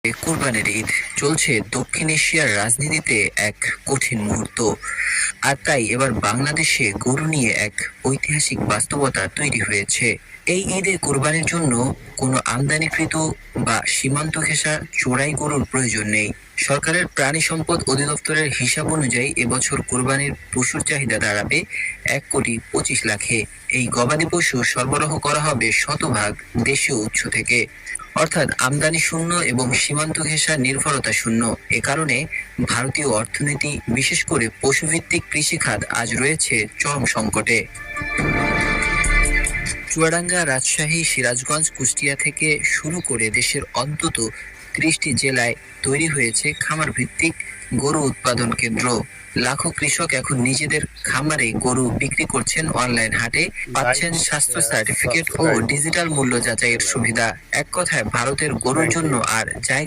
কুরবানির ঈদ চলছে দক্ষিণ এশিয়ার রাজনীতিতে এক কঠিন মুহূর্ত। আর তাই এবার বাংলাদেশে গরু নিয়ে এক ঐতিহাসিক বাস্তবতা তৈরি হয়েছে। এই ঈদে কুরবানির জন্য কোনো আমদানিকৃত বা সীমান্ত ঘেঁষা চোরাই গরুর প্রয়োজন নেই। সরকারের প্রাণী সম্পদ অধিদপ্তরের হিসাব অনুযায়ী এবছর কোরবানির পশুর চাহিদা দাঁড়াবে 1,25,00,000-এ। এই গবাদি পশু সরবরাহ করা হবে শতভাগ দেশীয় উৎস থেকে, অর্থাৎ আমদানি শূন্য এবং সীমান্ত ঘেঁষা নির্ভরতা শূন্য। এ কারণে ভারতীয় অর্থনীতি, বিশেষ করে পশুভিত্তিক কৃষিখাত আজ রয়েছে চরম সংকটে। চুয়াডাঙ্গা, রাজশাহী, সিরাজগঞ্জ, কুষ্টিয়া থেকে শুরু করে দেশের অন্তত 30টি জেলায় তৈরি হয়েছে খামার ভিত্তিক গরু উৎপাদন কেন্দ্র। লাখো কৃষক এখন নিজেদের খামারে গরু বিক্রি করছেন অনলাইন হাটে, পাচ্ছেন স্বাস্থ্য সার্টিফিকেট ও ডিজিটাল মূল্য যাচাইয়ের সুবিধা। এক কথায় ভারতের গরুর জন্য আর জায়গা